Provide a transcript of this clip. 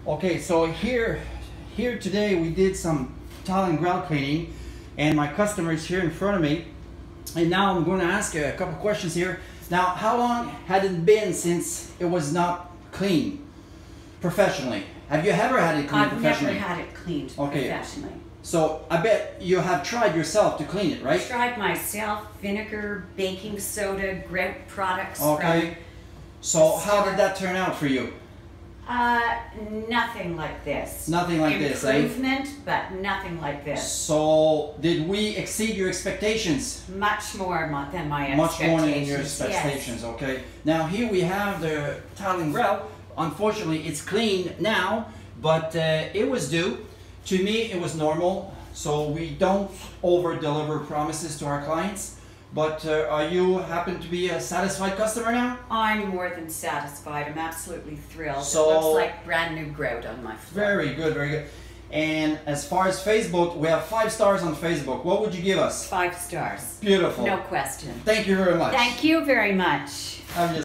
Okay, so here today we did some tile and grout cleaning, and my customer is here in front of me. And now I'm going to ask you a couple questions here. Now, how long had it been since it was not clean professionally? Have you ever had it cleaned professionally? I've never had it cleaned professionally. So I bet you have tried yourself to clean it, right? I tried myself, vinegar, baking soda, grout products. Okay. So how did that turn out for you? Nothing like this. Nothing like this, eh? Improvement, but nothing like this. So did we exceed your expectations? Much more than my expectations. Much more than your expectations, yes. Okay. Now here we have the tile and grout. Unfortunately, it's clean now, but it was due. To me, it was normal. So we don't over-deliver promises to our clients. But are you happen to be a satisfied customer now? I'm more than satisfied. I'm absolutely thrilled. So, it looks like brand new grout on my floor. Very good, very good. And as far as Facebook, we have 5 stars on Facebook. What would you give us? 5 stars. Beautiful. No question. Thank you very much. Thank you very much. I'm just